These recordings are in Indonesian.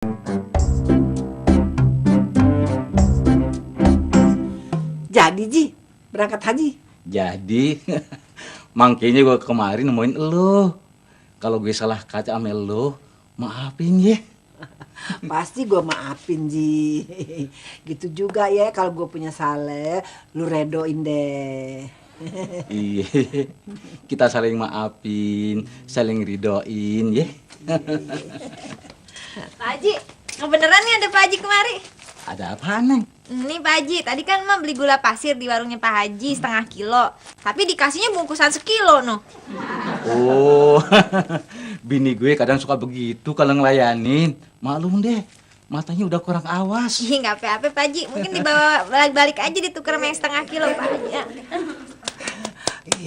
Jadi Ji, berangkat haji. Jadi makanya gue kemarin nemuin lo. Kalau gue salah kata sama lo, maafin ya. Pasti gue maafin Ji. Gitu juga ya kalau gue punya salah, lu redoin deh. Iya, kita saling maafin, saling ridoin ya. Pak Haji, kebeneran nih ada Pak Haji kemari. Ada apa Neng? Nih Pak Haji, tadi kan Emak beli gula pasir di warungnya Pak Haji setengah kilo. Tapi dikasihnya bungkusan sekilo noh. Oh, bini gue kadang suka begitu kalau ngelayanin. Maklum deh, matanya udah kurang awas. Ih, nggak apa-apa Pak Haji, mungkin dibawa balik-balik aja ditukar sama yang setengah kilo Pak Haji. Ya.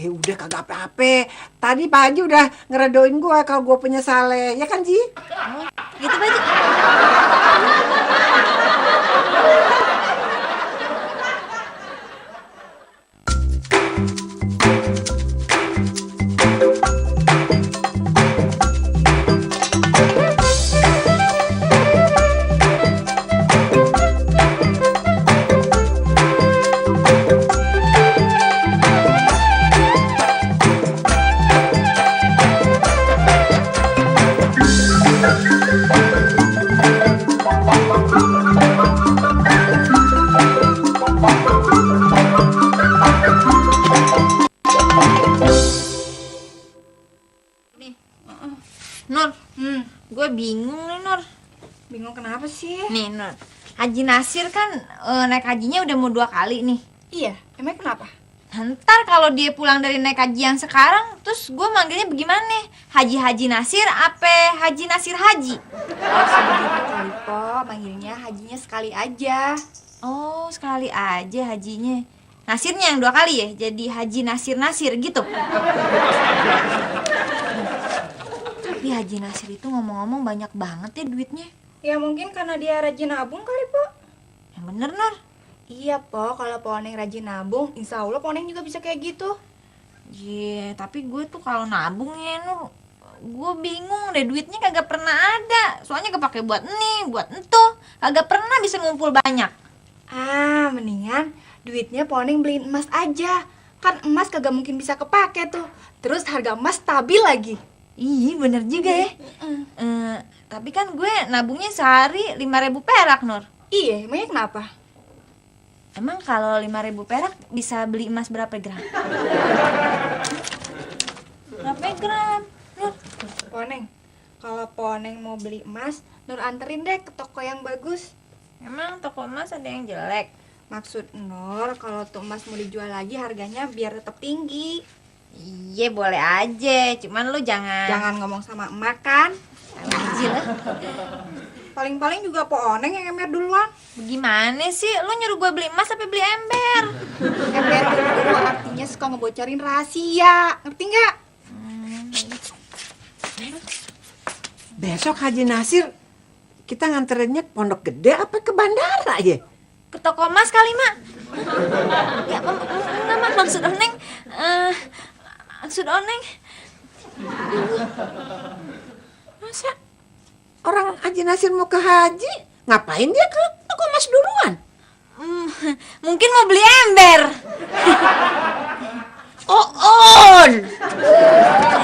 Udah kagak apa-apa. Tadi Pak Haji udah ngeredoin gue kalau gue punya salah, ya kan Ji? Oh, gitu Pak Haji. Nur, gue bingung nih Nur. Bingung kenapa sih? Nih Nur, Haji Nasir kan naik hajinya udah mau 2 kali nih. Iya, emang kenapa? Ntar kalau dia pulang dari naik haji yang sekarang, terus gue manggilnya bagaimana? Haji Nasir apa Haji Nasir Haji? Sebegitu kali po, manggilnya hajinya sekali aja. Oh, sekali aja hajinya. Nasirnya yang 2 kali ya? Jadi Haji Nasir gitu? Tapi Haji Nasir itu ngomong-ngomong banyak banget ya duitnya. Ya mungkin karena dia rajin nabung kali po. Yang bener Nur. Iya po, kalau po Neng rajin nabung, insya Allah po Neng juga bisa kayak gitu. Iya, tapi gue tuh kalau nabung ya Nur, gue bingung deh, duitnya kagak pernah ada. Soalnya kepake buat nih, buat entuh, kagak pernah bisa ngumpul banyak. Ah, mendingan duitnya po Neng beliin emas aja. Kan emas kagak mungkin bisa kepake tuh. Terus harga emas stabil lagi. Iya bener juga ya. Tapi kan gue nabungnya sehari 5.000 perak Nur. Iya, emangnya kenapa? Emang kalau 5.000 perak bisa beli emas berapa gram? Berapa gram Nur? Po Neng, kalau po Neng mau beli emas, Nur anterin deh ke toko yang bagus. Emang toko emas ada yang jelek? Maksud Nur, kalau tuh emas mau dijual lagi harganya biar tetap tinggi. Iya boleh aja, cuman lu jangan ngomong sama emak kan. aja lah. Paling-paling juga po Oneng yang ember duluan. Bagaimana sih? Lu nyuruh gue beli emas tapi beli ember? Ember dulu artinya suka ngebocorin rahasia. Ngerti nggak? Besok Haji Nasir kita nganterinnya ke Pondok Gede apa ke bandara ya? Ke toko emas kali Mak. Ya enggak Mak, maksud Oneng Masa orang Haji Nasir mau ke haji, ngapain dia ke toko emas duluan? Mungkin mau beli ember.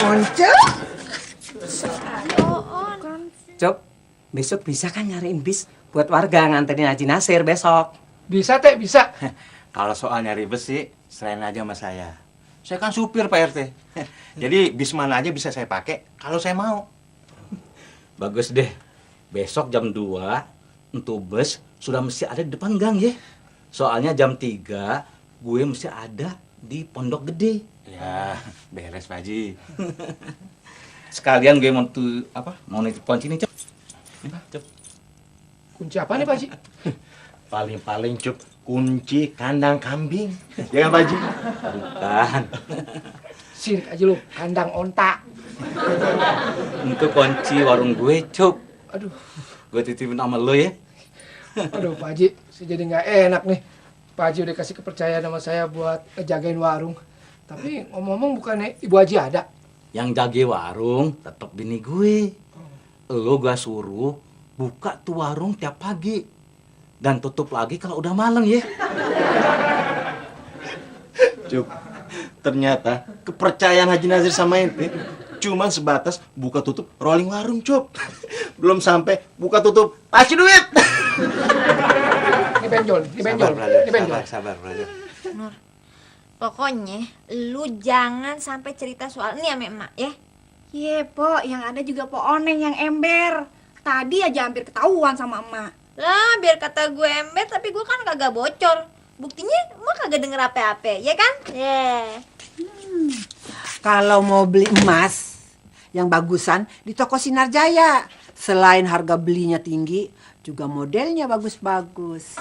Once? Cop, besok bisa kan nyariin bis buat warga nganterin Haji Nasir besok? Bisa teh, bisa. Kalau soal nyari bus sih, serahin aja sama saya. Saya kan supir Pak RT. Jadi bis mana aja bisa saya pakai kalau saya mau. Bagus deh. Besok jam 2 untuk bus sudah mesti ada di depan gang ya. Soalnya jam 3 gue mesti ada di Pondok Gede. Ya, beres Pak Haji. Sekalian gue mau nitip kunci nih, Cep. Cep. Kunci apa nih Pak Haji? Paling-paling Cup, kunci kandang kambing. Ya kan Pak Haji? Bukan. Sini aja lu, kandang onta. Untuk kunci warung gue, Cup. Aduh, Gue titipin sama lo ya. aduh Pak Haji, saya jadi nggak enak nih. Pak Haji udah kasih kepercayaan sama saya buat ngejagain warung. Tapi ngomong-ngomong bukannya Ibu Haji ada? Yang jaga warung tetap bini gue. Lo gue suruh buka tuh warung tiap pagi dan tutup lagi kalau udah malam ya. Cup, ternyata kepercayaan Haji Nasir sama ente cuma sebatas buka tutup rolling warung, Cup. Belum sampai buka tutup kasih duit. Ini benjol, ini benjol, ini benjol. Sabar, brother. Nur, pokoknya lu jangan sampai cerita soal ini sama emak ya. Ye, Po, yang ada juga Po Oneng yang ember. Tadi aja hampir ketahuan sama emak. Lah, biar kata gue ember, tapi gue kan kagak bocor. Buktinya emak kagak denger apa-apa, ya kan? Kalau mau beli emas yang bagusan di toko Sinar Jaya, selain harga belinya tinggi, juga modelnya bagus-bagus.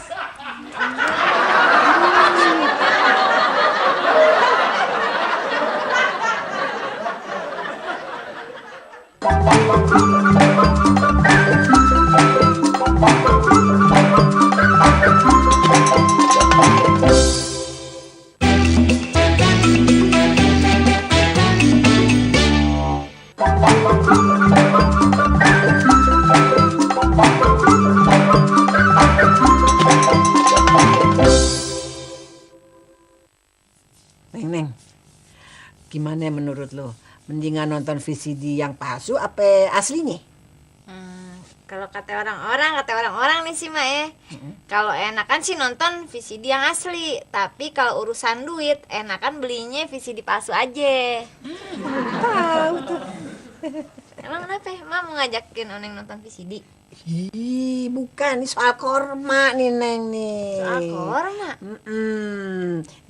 Neng, gimana menurut lo? Mendingan nonton VCD yang palsu apa aslinya? Kalau kata orang-orang nih sih Mak ya. Kalau enakan sih nonton VCD yang asli, tapi kalau urusan duit enakan belinya VCD palsu aja. Tahu tuh. Emang kenapa? Mak mau ngajakin Oneng nonton VCD? Ih, bukan, ini soal korma nih Neng nih. Soal korma?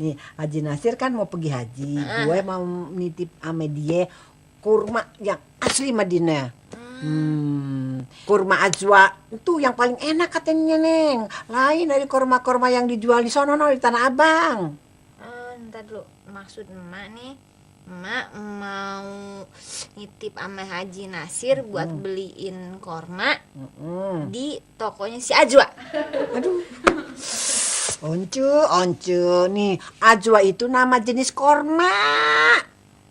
Nih, Haji Nasir kan mau pergi haji. Gue mau nitip sama dia kurma yang asli Madinah. Kurma ajwa itu yang paling enak katanya Neng. Lain dari kurma-kurma yang dijual di sono di Tanah Abang. Ntar dulu, maksud emak nih, emak mau nitip sama Haji Nasir buat beliin korma di tokonya si Ajwa. Aduh. Oncu, nih ajwa itu nama jenis korma.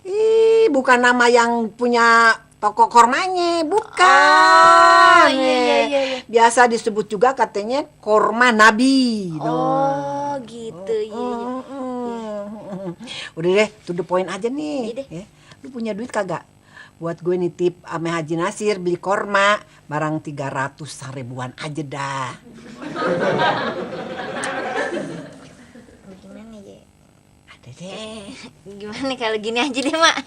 Ih, bukan nama yang punya toko kormanya, bukan. Oh, iya. Biasa disebut juga katanya korma Nabi. Oh, gitu, iya. Udah deh, to the point aja nih. Iya deh. Ya. Lu punya duit kagak? Buat gue nitip sama Haji Nasir beli korma barang 300 ribuan aja dah. Gimana ya? Ada deh. Gimana kalau gini aja deh Mak.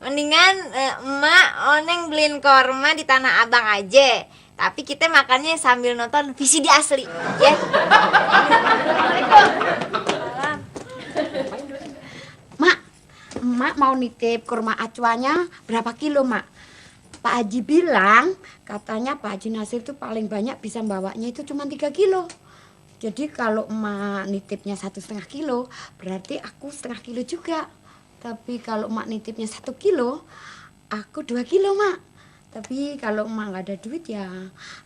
Mendingan emak Oneng beliin korma di Tanah Abang aja. Tapi kita makannya sambil nonton VCD asli, ya. Mak mau nitip kurma acuannya berapa kilo, Mak? Pak Haji bilang katanya Pak Haji Nasir tuh paling banyak bisa bawanya itu cuma 3 kilo. Jadi kalau emak nitipnya 1,5 kilo, berarti aku 1,5 kilo juga. Tapi kalau emak nitipnya 1 kilo, aku 2 kilo, Mak. Tapi kalau emak nggak ada duit ya,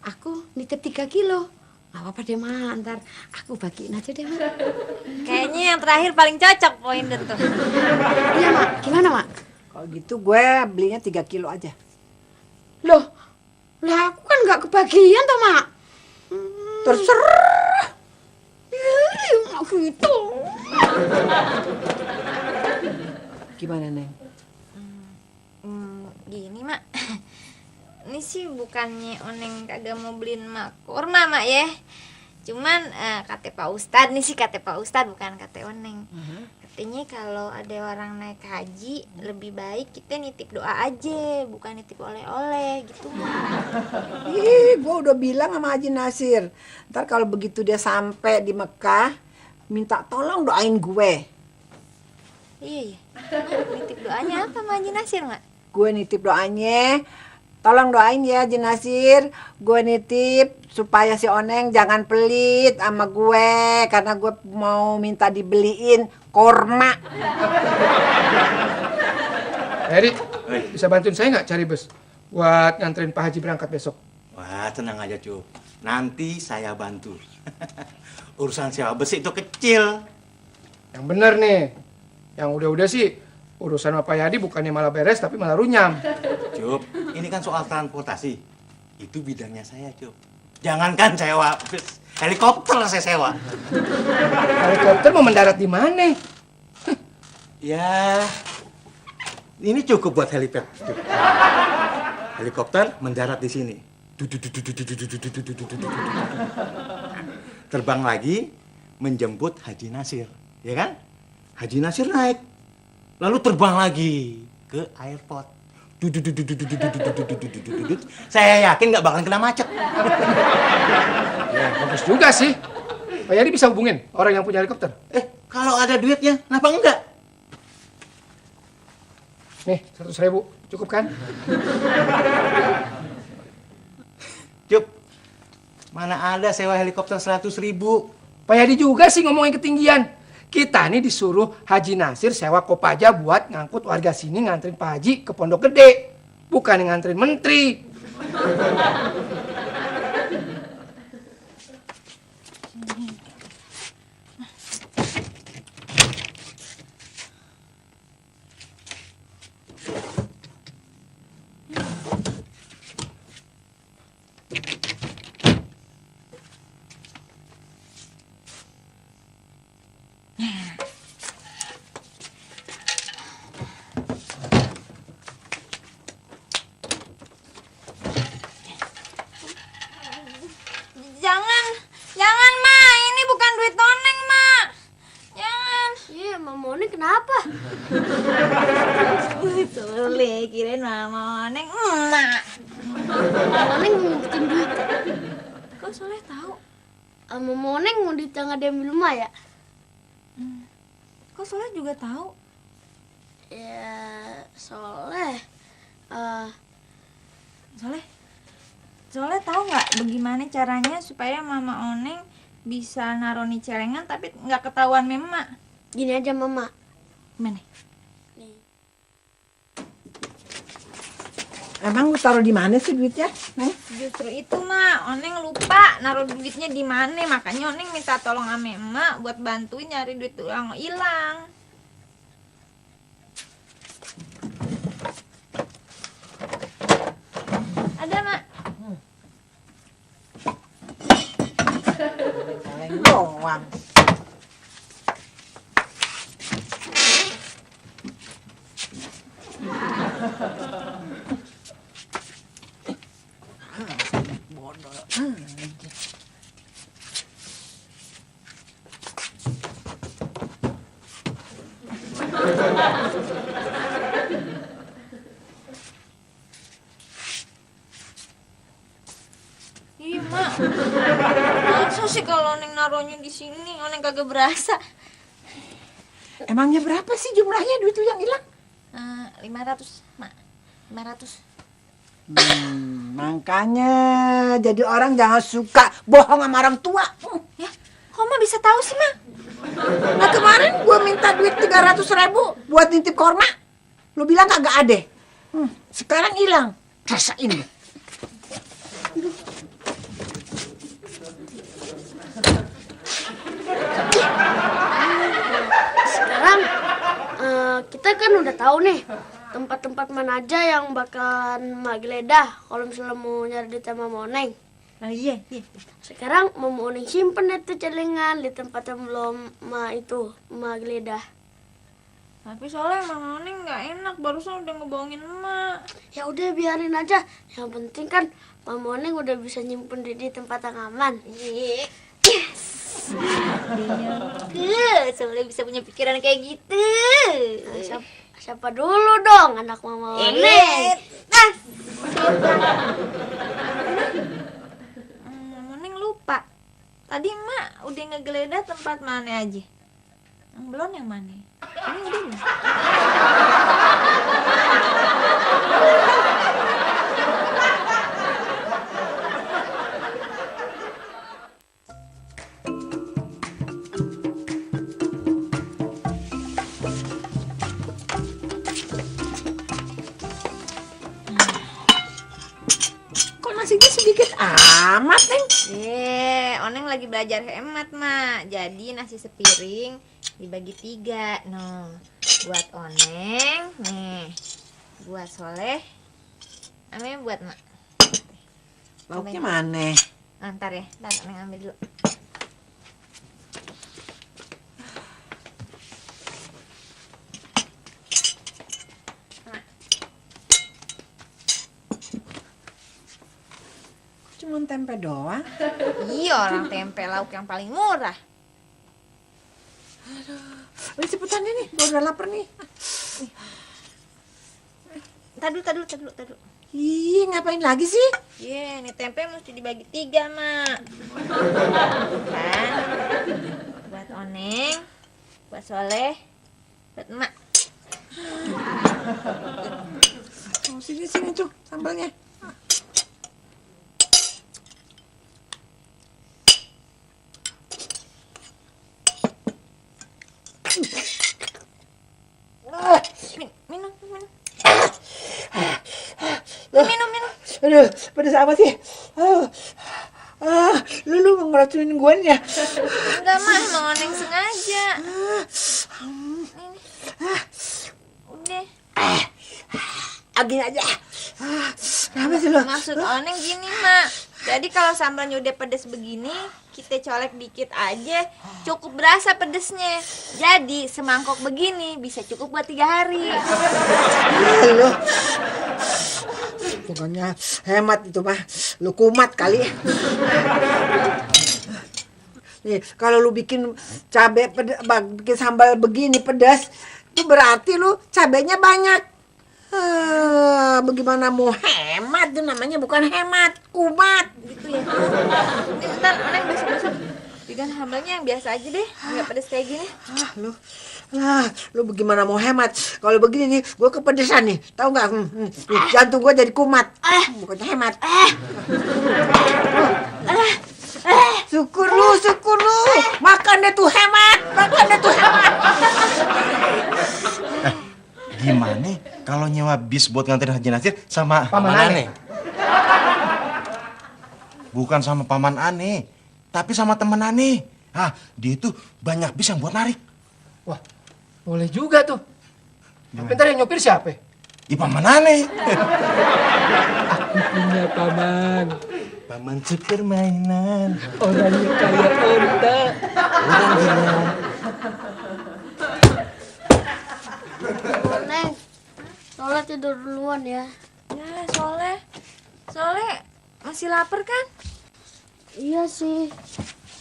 aku nitip 3 kilo. Gak apa-apa deh, Mak. Ntar aku bagiin aja deh, Mak. Kayaknya yang terakhir paling cocok poin tuh. Iya, Mak. Gimana, Mak? Kalau gitu gue belinya 3 kilo aja. Loh, lah aku kan nggak kebagian toh, Mak. Terserah. Mak gitu. Gimana, Neng? Gini Mak, ini sih bukannya Oneng kagak mau beliin Mak kurma Mak ya. Cuman kata Pak Ustadz, nih sih kata Pak Ustadz bukan kata Oneng. Katanya kalau ada orang naik haji lebih baik kita nitip doa aja, bukan nitip oleh-oleh gitu. Ih, gue udah bilang sama Haji Nasir, ntar kalau begitu dia sampai di Mekah, minta tolong doain gue. Iya. Mak, nitip doanya apa sama Haji Nasir Mak? Gue nitip doanya, tolong doain ya Haji Nasir. Gue nitip supaya si Oneng jangan pelit sama gue, karena gue mau minta dibeliin korma. Eri, bisa bantuin saya nggak cari bus buat nganterin Pak Haji berangkat besok? Wah, tenang aja, Cup. Nanti saya bantu. Urusan sewa besi itu kecil. Yang bener nih, yang udah-udah sih urusan Pak Yadi bukannya malah beres tapi malah runyam. Cup, ini kan soal transportasi. itu bidangnya saya, Cuk. Jangankan sewa bus, helikopter saya sewa. Helikopter mau mendarat di mana? Ya, ini cukup buat helipad, Cuk. Helikopter mendarat di sini. Terbang lagi menjemput Haji Nasir, ya kan? Haji Nasir naik, lalu terbang lagi ke airport. Saya yakin nggak bakalan kena macet. Ya, bagus juga sih. Pak Yadi bisa hubungin orang yang punya helikopter. Kalau ada duitnya, kenapa enggak? Nih, 100.000. Cukup kan? Cup, mana ada sewa helikopter 100.000? Pak Yadi juga sih ngomongin ketinggian. Kita nih disuruh Haji Nasir sewa Kopaja buat ngangkut warga sini nganterin Pak Haji ke Pondok Gede. Bukan nganterin menteri. Jangan, Ma. Ini bukan duit Oneng, Ma. Jangan. Iya, Mama Oneng kenapa? Soleh, kirain Mama Oneng emak. Mama Oneng ngumpetin duit. Kok Soleh tahu? Mama Oneng mau duit yang ada di rumah ya? Kok Soleh juga tahu? Ya, Soleh. Soleh tahu nggak bagaimana caranya supaya Mama Oneng bisa naruh nih celengan tapi nggak ketahuan Mema? Gini aja, Mama. Gimana? Nih. Emang lu taruh di mana sih duitnya, Neng? Justru itu, Ma. Oneng lupa naruh duitnya di mana, makanya Oneng minta tolong sama Emak buat bantuin nyari duit yang hilang. Ada, Mak. Kaleng doang. Iya, Mak. Masa sih kalau Oneng naruhnya di sini, Oneng kagak berasa. Emangnya berapa sih jumlahnya duit lu yang hilang? 500, Mak. 500. Makanya jadi orang jangan suka bohong sama orang tua. Ya, kok Mak bisa tahu sih, Mak? Nah kemarin gua minta duit 300.000 buat nitip korma. Lu bilang kagak ada. Sekarang hilang. Rasain lu. Sekarang kita kan udah tahu nih tempat-tempat mana aja yang bakalan Mak geledah kalau misalnya mau nyari duit sama Mama Oneng. Oh iya. Sekarang Mama Oneng simpen itu celengan di tempat yang belum Mak geledah. Tapi soalnya Mama Oneng nggak enak, barusan udah ngebohongin Emak. Ya udah biarin aja. Yang penting kan Mama Oneng udah bisa nyimpen di tempat yang aman. Yes. Soalnya bisa punya pikiran kayak gitu. Siapa dulu dong anak Mama Oneng? Mama Oneng lupa. Tadi Emak udah ngegeledah tempat mana aja. Yang belum yang mana? Ini udah belum? Kok nasinya sedikit amat, Neng? Oneng lagi belajar hemat, Mak. Jadi nasi sepiring dibagi 3. No, buat Oneng, nih. Buat Soleh, namanya buat Mak. Lauknya mana? Ntar ya, ntar Neng ambil dulu. Cuma tempe doang. Iya, orang tempe lauk yang paling murah. Udah cepetan nih, gue udah lapar nih. Tadul. Ih, ngapain lagi sih? Iya, ini tempe mesti dibagi 3, Mak. Kan? Buat Oneng, buat Soleh, buat Emak. Oh, sini tuh sambalnya. Minum. Aduh, pedes apa sih? Lu ngeracunin gue nih ya? Enggak, Mak, emang Oneng sengaja. Ini. Udah. Gini aja. Kenapa sih lu? Maksud Oneng gini, Mak. Jadi kalau sambalnya udah pedes begini, kita colek dikit aja, cukup berasa pedesnya. Jadi semangkok begini bisa cukup buat 3 hari. Lu. Pokoknya hemat itu mah. Lu kumat kali. Nih, kalau lu bikin cabai pedas, bikin sambal begini pedas, itu berarti lu cabainya banyak. Bagaimana mau hemat itu namanya, bukan hemat, kumat gitu ya. Ini bentar, Oneng besok-besok bikin sambalnya yang biasa aja deh, nggak pedes kayak gini. Lu bagaimana mau hemat? Kalau begini nih, gue kepedesan nih, tahu nggak? Jantung gue jadi kumat, bukannya hemat. Syukur lu, makan deh tuh hemat. Gimana kalau nyewa bis buat nganterin Haji Nasir sama Paman Aneh? Bukan sama Paman Aneh, tapi sama temen Aneh. Dia itu banyak bis yang buat narik. Wah, boleh juga tuh. Bentar, yang nyopir siapa? Paman Aneh. Aku punya paman. Paman super mainan. Orangnya kayak onta. Orang gila. Neng, Soleh tidur duluan ya. Ya, Soleh masih lapar kan? Iya sih.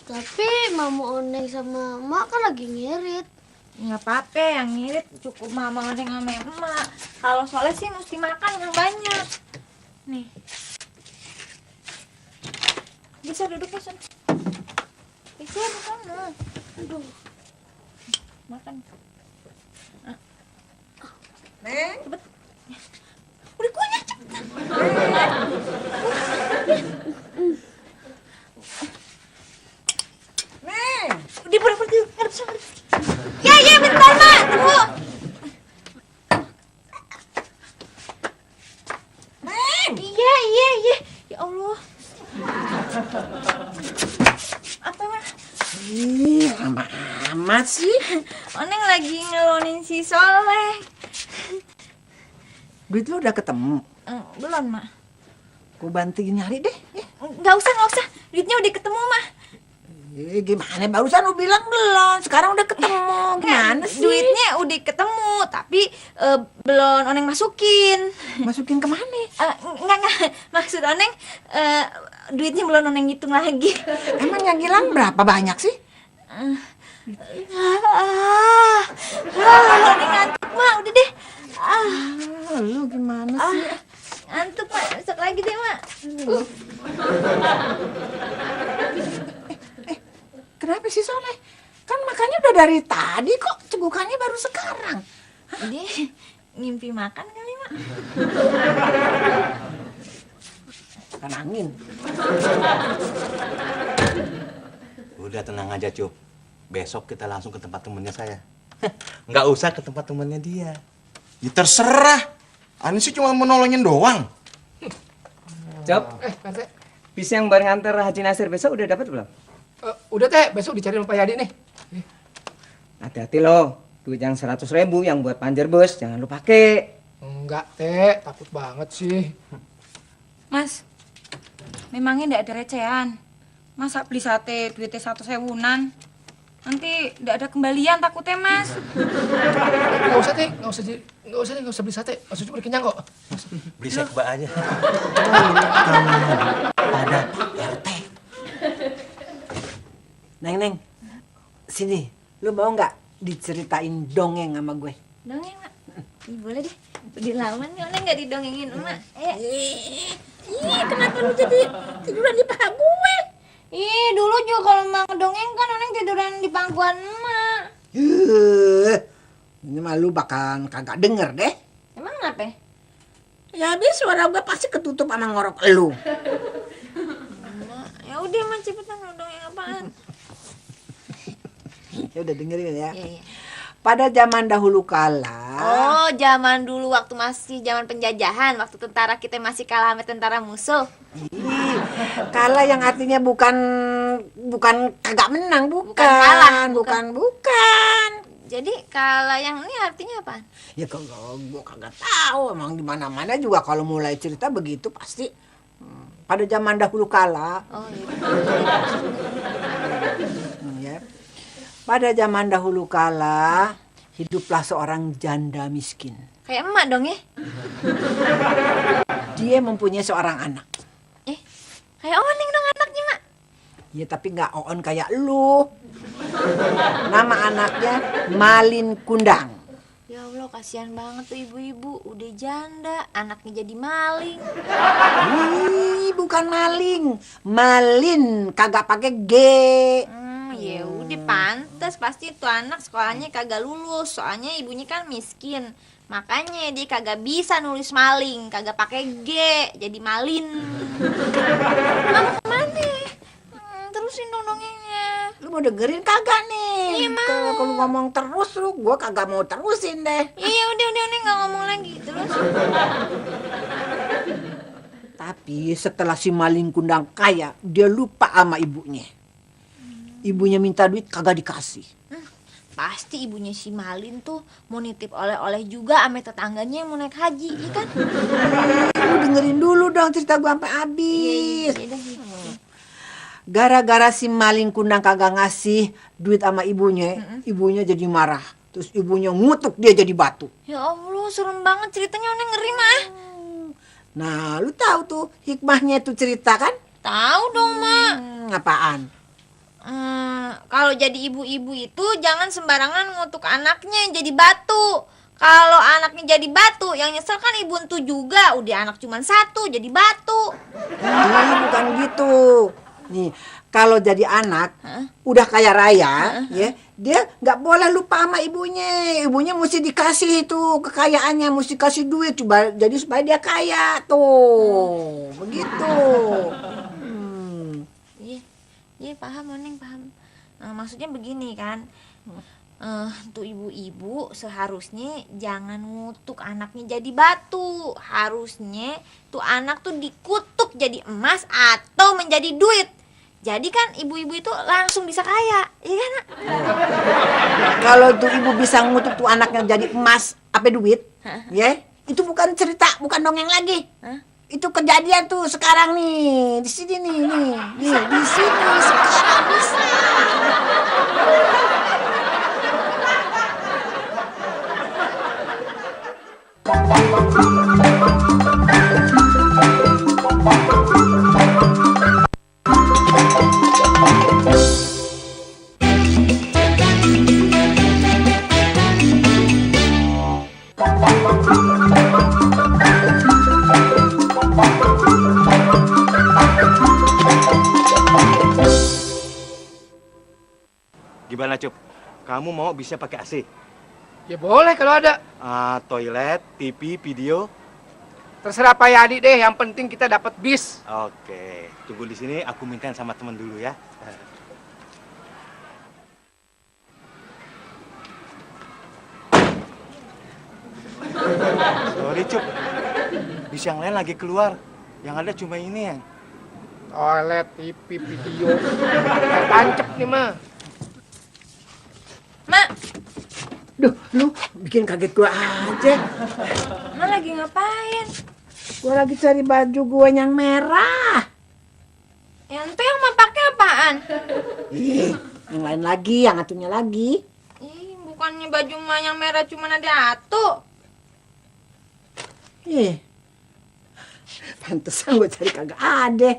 Tapi Mama Oneng sama Mak kan lagi ngirit. Nggak apa-apa, yang ngirit cukup Mama Oneng sama Emak. Kalau Soleh sih mesti makan yang banyak. Nih. Bisa duduk ya, Son. Bisa di sana. Aduh. Makan. Neng, Udah kuahnya cepetan. Neng. Udah pergi. Ngadep sana. Ya, bentar, Mak. Tunggu. Neng. Iya. Ya Allah. Apa, Mak? Ih, lama amat sih. Oneng lagi ngelonin si Soleh. Duit lu udah ketemu. Belum, Mak. Gue bantuin nyari deh. Nggak usah. Duitnya udah ketemu, Mak. Gimana? Barusan lu bilang belum. Sekarang udah ketemu. Gimana sih? Duitnya udah ketemu, tapi belum Oneng masukin. Masukin kemana? Enggak. Maksud Oneng, duitnya belum Oneng hitung lagi. Emang yang hilang berapa banyak sih? Oneng ngantuk, Mak. Udah deh. Lu gimana sih? Ngantuk, Mak. Besok lagi deh, Mak. Kenapa sih Soleh? Kan makannya udah dari tadi kok. Cegukannya baru sekarang. Dia ngimpi makan kali, Mak. Kan angin. Udah tenang aja, Cup. Besok kita langsung ke tempat temennya saya. Nggak usah ke tempat temennya dia. Ya terserah. Ani sih cuma mau nolongin doang. Cop, Pak Teh. bis yang bareng antar Haji Nasir besok udah dapat belum? Udah Teh, besok dicari sama Pak Yadi nih. Hati-hati loh, duit yang 100.000 yang buat panjer bus jangan lu pakai. Enggak Teh, takut banget sih. Mas, memangnya ndak ada recehan. Masa beli sate duitnya 1.000-an? Nanti ndak ada kembalian takutnya, Mas. Nggak usah, Teh. Nggak usah beli sate. Maksudnya udah kenyang kok. Beli sekba aja. Pada RT. Neng, sini. Lu mau nggak diceritain dongeng sama gue? Dongeng, Mak. Ih, boleh deh. Udah lama nih Oneng nggak didongengin, Emak. Kenapa lu jadi tiduran di paha gue? Dulu juga kalau Emak ngedongeng kan Oneng tiduran di pangkuan Emak. Ini mah lu bakal kagak denger deh. Emang kenapa? Ya habis suara gue pasti ketutup sama ngorok lu. Ya udah, Emak, cepetan dongeng apaan? Ya udah dengerin ya. Iya. Pada zaman dahulu kala. Oh, zaman dulu waktu masih zaman penjajahan, waktu tentara kita masih kalah sama tentara musuh. Kala yang artinya bukan kagak menang, bukan kalah, bukan. Jadi kalah yang ini artinya apa? Ya kalau gua kagak tahu, emang di mana-mana juga kalau mulai cerita begitu pasti pada zaman dahulu kala. Oh iya. Ya. Pada zaman dahulu kala hiduplah seorang janda miskin. Kayak Emak dong ya? Dia mempunyai seorang anak. Kayak Oneng dong anaknya, Mak. Ya tapi nggak Oon kayak lu. Nama anaknya Malin Kundang. Ya Allah, kasihan banget tuh ibu-ibu, udah janda, anaknya jadi maling. Bukan maling, Malin kagak pakai G. Ya udah pantas pasti tuh anak sekolahnya kagak lulus, soalnya ibunya kan miskin. Makanya dia kagak bisa nulis maling, kagak pakai G, jadi Malin. Mau kemana? Terusin dong dongengnya. Lu mau dengerin kagak nih? Iya, mau. Kalau lu ngomong terus lu, gua kagak mau terusin deh. Iya udah nggak ngomong lagi terus. Tapi setelah si Malin Kundang kaya, dia lupa sama ibunya. Ibunya minta duit kagak dikasih. Pasti ibunya si Malin tuh mau nitip oleh-oleh juga sama tetangganya yang mau naik haji, iya kan? Lu dengerin dulu dong cerita gua sampai habis. Iya. Gara-gara si Malin Kundang kagak ngasih duit sama ibunya, ibunya jadi marah. Terus ibunya ngutuk dia jadi batu. Ya Allah, serem banget ceritanya, Oneng ngeri mah. Nah, lu tahu tuh hikmahnya itu cerita kan? Tahu dong, Mak. Apaan? Kalau jadi ibu-ibu itu jangan sembarangan ngutuk anaknya yang jadi batu. Kalau anaknya jadi batu, yang nyesel kan ibu entu juga. Udah anak cuma satu, jadi batu. Bukan gitu. Nih, kalau jadi anak udah kaya raya, ya, dia nggak boleh lupa sama ibunya. Ibunya mesti dikasih itu kekayaannya, mesti kasih duit coba jadi supaya dia kaya tuh. Begitu. Iya, paham, Oneng, paham. Maksudnya begini kan, tuh ibu-ibu seharusnya jangan ngutuk anaknya jadi batu. Harusnya tuh anak tuh dikutuk jadi emas atau menjadi duit. Jadi kan ibu-ibu itu langsung bisa kaya, iya kan? Kalau tuh ibu bisa ngutuk tuh anaknya jadi emas apa duit, ya, itu bukan cerita, bukan dongeng lagi. Itu kejadian tuh sekarang nih, di sini nih, di sini sekarang bisa. Gimana, Cup? Kamu mau bisa pakai AC? Ya boleh kalau ada. Toilet, TV, video. Terserah Pak Yadi deh, yang penting kita dapat bis. Oke, tunggu di sini. Aku mintain sama teman dulu ya. Sorry, Cup. Bis yang lain lagi keluar. Yang ada cuma ini ya. Toilet, TV, video. Tancep nih, mah. Mak, Duh, lu bikin kaget gua aja. Mak lagi ngapain? Gua lagi cari baju gua yang merah. apaan? Ih, yang lain lagi, yang atunya lagi. Ih, bukannya baju mah yang merah cuma ada atu. Ih, pantesan gue cari kagak ada.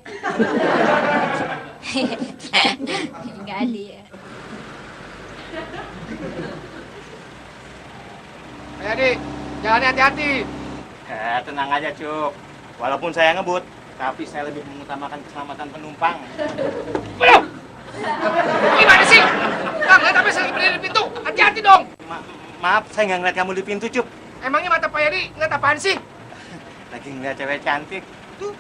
Enggak ada ya. Ayo, jangan hati-hati. Tenang aja, Cuk. Walaupun saya ngebut, tapi saya lebih mengutamakan keselamatan penumpang. Belum. Gimana sih? Nggak ngeliat apa saya lagi berdiri di pintu. Hati-hati dong. Maaf, saya nggak ngeliat kamu di pintu, Cup. Emangnya mata Pak Heri ngeliat apaan sih? Lagi ngeliat cewek cantik. Tuh.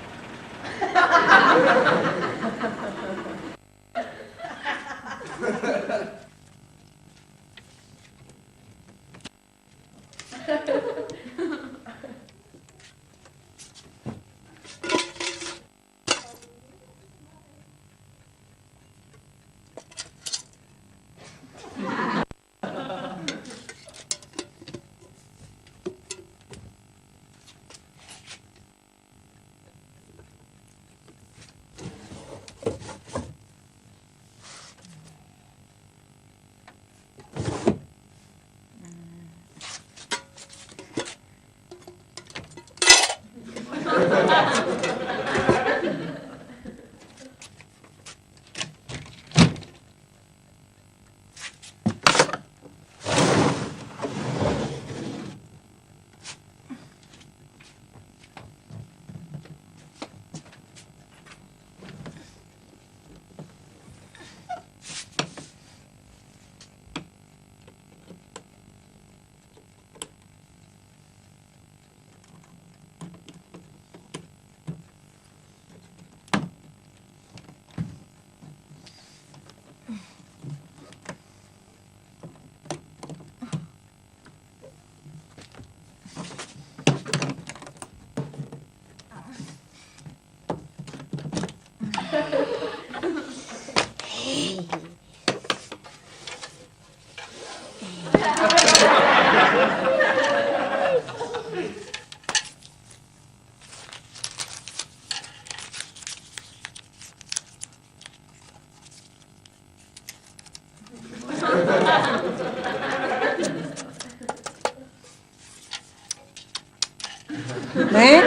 Neng?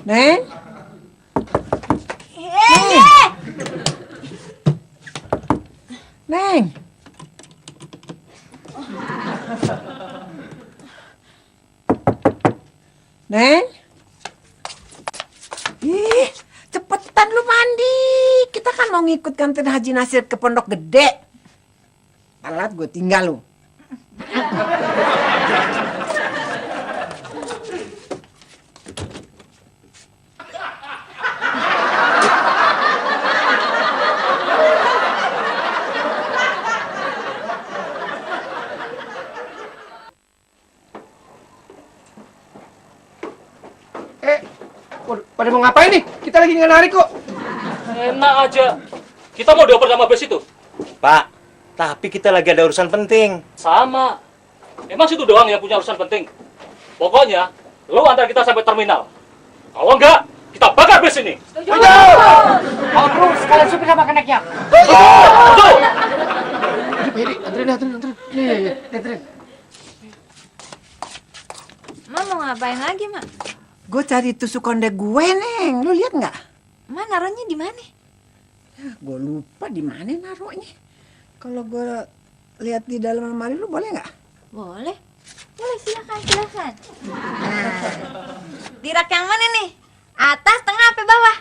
Neng? Neng? Neng? Ih, cepetan lu mandi. Kita kan mau ngikut kantin Haji Nasir ke Pondok Gede. Alat gue tinggal lu. Pada mau ngapain nih? Kita lagi narik kok. Enak aja. Kita mau dioper sama bus itu. Pak, tapi kita lagi ada urusan penting. Sama. Emang situ doang yang punya urusan penting. Pokoknya, lo antar kita sampai terminal. Kalau enggak, kita bakar bus ini. Kalau perlu sekalian supir sama keneknya. Betul. Anterin. Iya, anterin. Mak mau ngapain lagi, Mak? Gue cari tusuk konde gue, Neng. Lu lihat nggak? Mak naruhnya di mana? Ya, gue lupa di mana naruhnya. Kalau gue lihat di dalam lemari lu boleh nggak? Boleh. Boleh, silakan. Nah, di rak yang mana nih? Atas, tengah, apa bawah?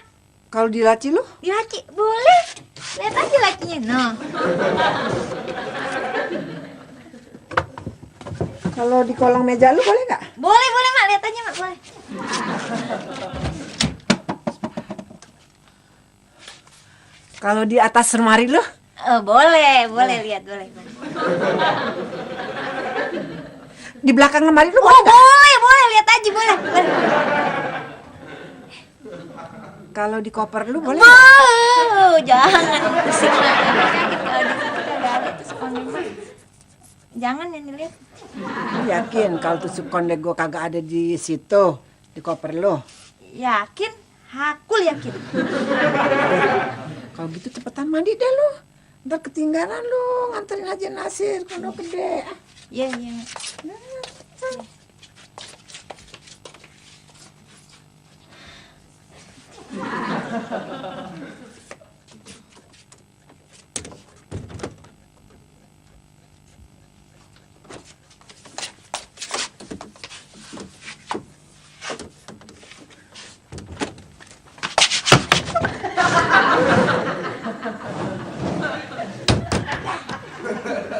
Kalau di laci lu? Di laci. Boleh. Lihat aja lacinya, no. Kalau di kolong meja lu boleh nggak? Boleh, Mak. Lihat aja, Mak. Boleh. Kalau di atas lemari lu? Oh, boleh. Lihat, boleh. Di belakang lemari lu Oh, boleh nggak? boleh. Lihat aja, boleh. Kalau di koper lu boleh nggak? Wow, jangan. Pusing, Mak. Sakit kalau di situ kagak ada tusuk konde, Mak. Jangan yang dilihat. Yakin kalau tusuk konde gue kagak ada di situ? di koper lo? Yakin? Hakul yakin. Kalau gitu cepetan mandi deh lo. Ntar ketinggalan lo nganterin Haji Nasir ke Pondok Gede. Iya, iya.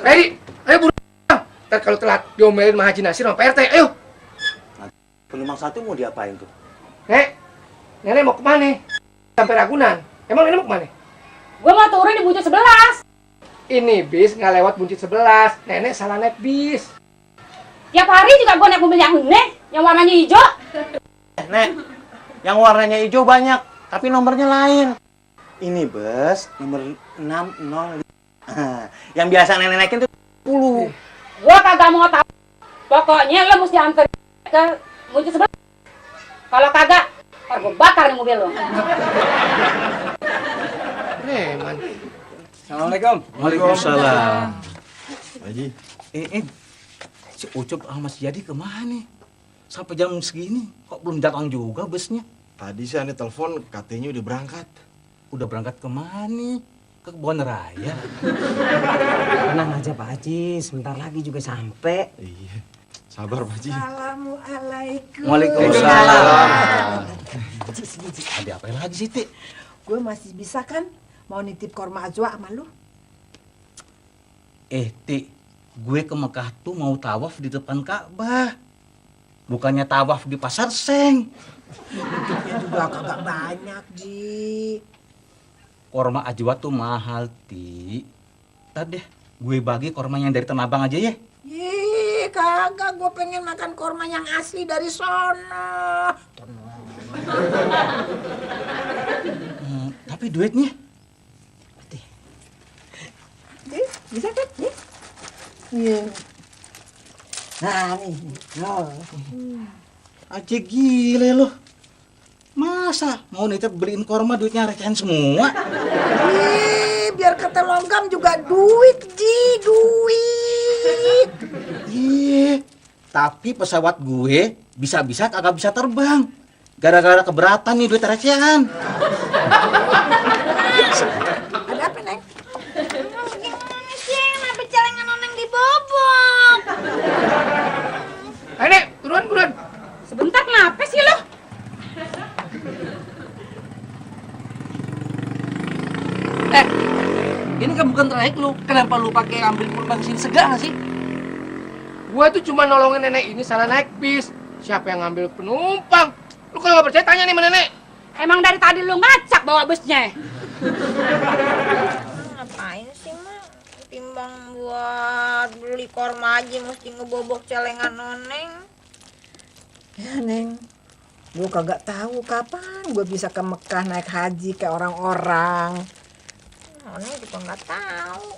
Mary, ayo buru. Ntar kalau telat diomelin sama Haji Nasir sama Pak RT, ayo. Penumpang satu mau diapain tuh? Nenek mau kemana? Sampai Ragunan. Emang nenek mau kemana? Gue mau turun di buncit 11. Ini bis nggak lewat buncit 11. Nenek salah naik bis. Tiap hari juga gue naik mobil yang ini, yang warnanya hijau. Nek, yang warnanya hijau banyak, tapi nomornya lain. Ini bus nomor 605. Yang biasa nenek naikin tuh 10. Gue kagak mau tahu. Pokoknya lo mesti anterin ke buncit 11. Kalau kagak, ntar gue bakar nih mobil lo. Reman. Assalamualaikum. Waalaikumsalam. Haji. Si Ucup sama Mas Jadi kemana? Sampai jam segini kok belum datang juga busnya? Tadi sih ane telepon katanya udah berangkat. Udah berangkat kemana? Ke Kebon Raya. Tenang aja Pak Haji, sebentar lagi juga sampai. Iya. Sabar Pak Haji. Assalamualaikum. Waalaikumsalam. Ada apa lagi sih, Tik? Gue masih bisa kan mau nitip korma ajwa sama lu? Tik, gue ke Mekah tuh mau tawaf di depan Ka'bah. Bukannya tawaf di Pasar Seng. Nitipnya juga kagak banyak, Ji. Korma ajwa tuh mahal, Tik. Ntar deh, gue bagi korma yang dari Tanah Abang aja ya. Ih, kagak, gue pengen makan korma yang asli dari sono. Tapi duitnya? Bisa kan? Iya. Nah, nih. Oh. Aja gile loh. Masa mau nitip beliin korma duitnya recehan semua? Ih, biar kata logam juga duit, Ji, duit. Iya, tapi pesawat gue bisa-bisa kagak bisa terbang. Gara-gara keberatan nih duit recehan. Ada apa, Neng? Gimana sih? Kenapa celengan Oneng dibobok? Nek, turun. Sebentar kenapa sih lo? Ini kan bukan trayek lu. Kenapa lu pakai ambil penumpang sini segala nggak sih? Gua tuh cuma nolongin nenek ini salah naik bis. Siapa yang ngambil penumpang? Lu kalau nggak percaya tanya nih sama nenek. Emang dari tadi lu ngacak bawa busnya? Ngapain sih, Mak? Timbang buat beli korma aja mesti ngebobok celengan Oneng. Ya, Neng. Gue kagak tahu kapan gue bisa ke Mekah naik haji kayak orang-orang. Oneng juga nggak tahu.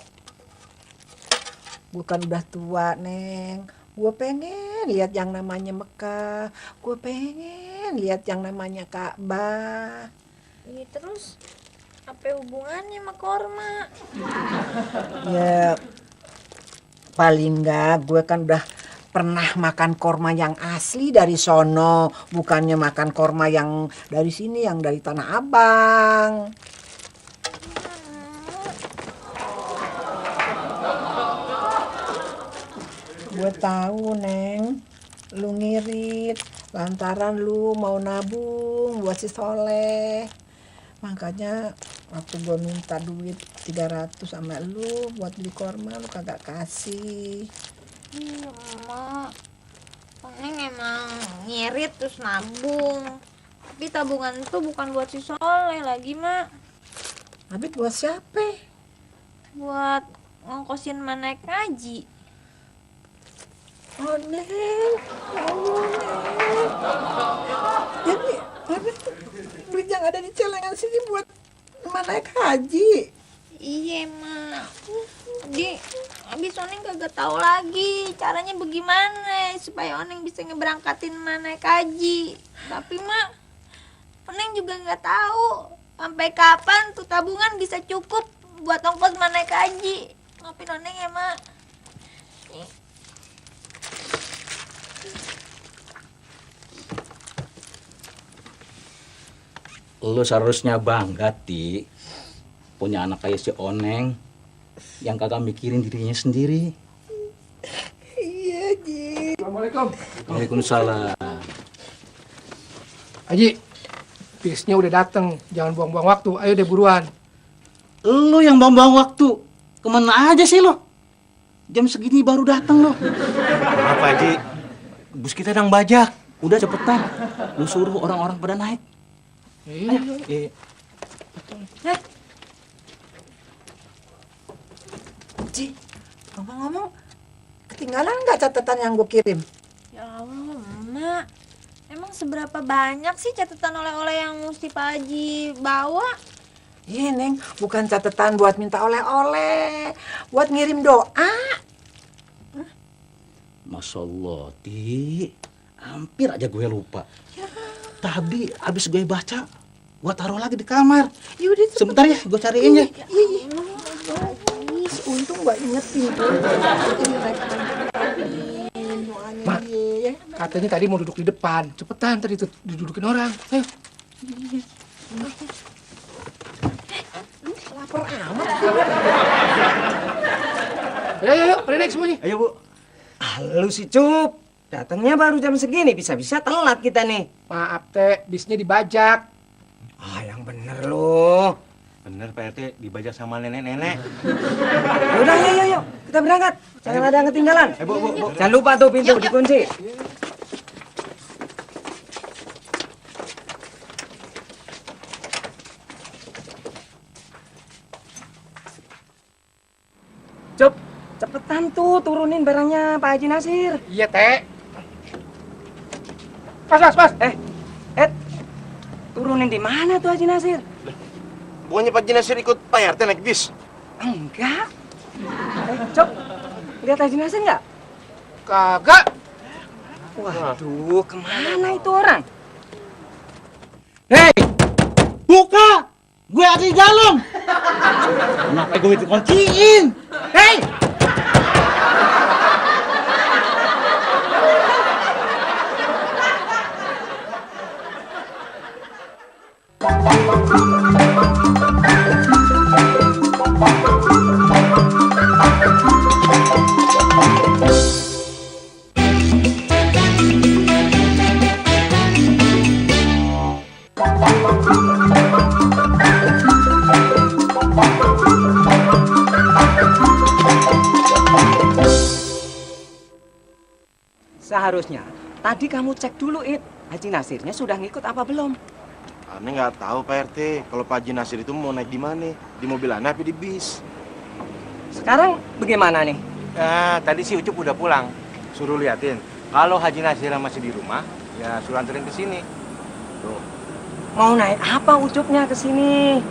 Gue kan udah tua, Neng. Gue pengen lihat yang namanya Mekah. Gue pengen lihat yang namanya Ka'bah. Ini terus apa hubungannya sama korma? Ya, paling enggak gue kan udah pernah makan korma yang asli dari sono. Bukannya makan korma yang dari sini, yang dari Tanah Abang. Gue tahu, Neng, lu ngirit lantaran lu mau nabung buat si Soleh. Makanya waktu gue minta duit 300 sama lu buat beli korma, lu kagak kasih. Mak, Oneng emang ngirit terus nabung. Tapi tabungan itu bukan buat si Soleh lagi, Mak. Tapi buat siapa? Buat ngongkosin mana naik ngaji. Oh, Neng. Oh, Neng. Jadi, Abis duit yang ada di celengan sini buat naik haji. Iya, Mak. Di habis Oneng kagak tahu lagi caranya bagaimana supaya Oneng bisa ngeberangkatin emak naik haji. Tapi mak, Oneng juga nggak tahu sampai kapan tuh tabungan bisa cukup buat ongkos emak naik haji. Maafin Oneng ya mak. Lu seharusnya bangga, Ti. Punya anak kayak si Oneng yang kagak mikirin dirinya sendiri. Iya, Ji. Assalamualaikum. Waalaikumsalam. Haji, bisnya udah dateng. Jangan buang-buang waktu. Ayo deh buruan. Lu yang buang-buang waktu. Kemana aja sih lo? Jam segini baru datang lo. Maaf Haji, bus kita sedang bajak. Udah cepetan. Lu suruh orang-orang pada naik. Iya. Iya. Ji, ngomong-ngomong, ketinggalan nggak catatan yang gue kirim? Ya Allah, Mak. Emang seberapa banyak sih catatan oleh-oleh yang mesti Pak Haji bawa? Iya, Neng, bukan catatan buat minta oleh-oleh, buat ngirim doa. Masya Allah, Ti. Hampir aja gue lupa. Tadi abis gue baca, gue taruh lagi di kamar. Yaudah, Sebentar ya, gue cariin ya. Iya. Untung gak ingetin. Mak, katanya tadi mau duduk di depan. Cepetan, tadi tuh didudukin orang. Ayo. Lapar amat. Ayo, pada naik semuanya. Ayo Bu. Lu si Cup, datangnya baru jam segini, bisa-bisa telat kita nih. Maaf teh, bisnya dibajak. Ah, yang bener lu. Bener Pak RT, dibajak sama nenek-nenek. Yaudah, yuk, kita berangkat. Jangan ada yang ketinggalan. Bu. Jangan lupa tuh pintu dikunci. Cup, cepetan tuh turunin barangnya Pak Haji Nasir. Iya, Teh. Pas. Turunin di mana tuh Haji Nasir? Bukannya Pak Jinasir ikut Pak RT naik bis? Enggak. Cop, lihat Haji Nasir nggak? Kagak. Waduh, kemana itu orang? Hei, Buka! Gue ada di dalam. Kenapa gue dikunciin? hei! Seharusnya tadi kamu cek dulu, Haji Nasirnya sudah ngikut apa belum? Aneh nggak tahu Pak RT, kalau Pak Haji Nasir itu mau naik di mana? Di mobil aneh apa di bis? Sekarang bagaimana nih? Nah, tadi si Ucup udah pulang. Suruh liatin. Kalau Haji Nasir masih di rumah, ya suruh anterin ke sini. Tuh. Mau naik apa Ucupnya ke sini?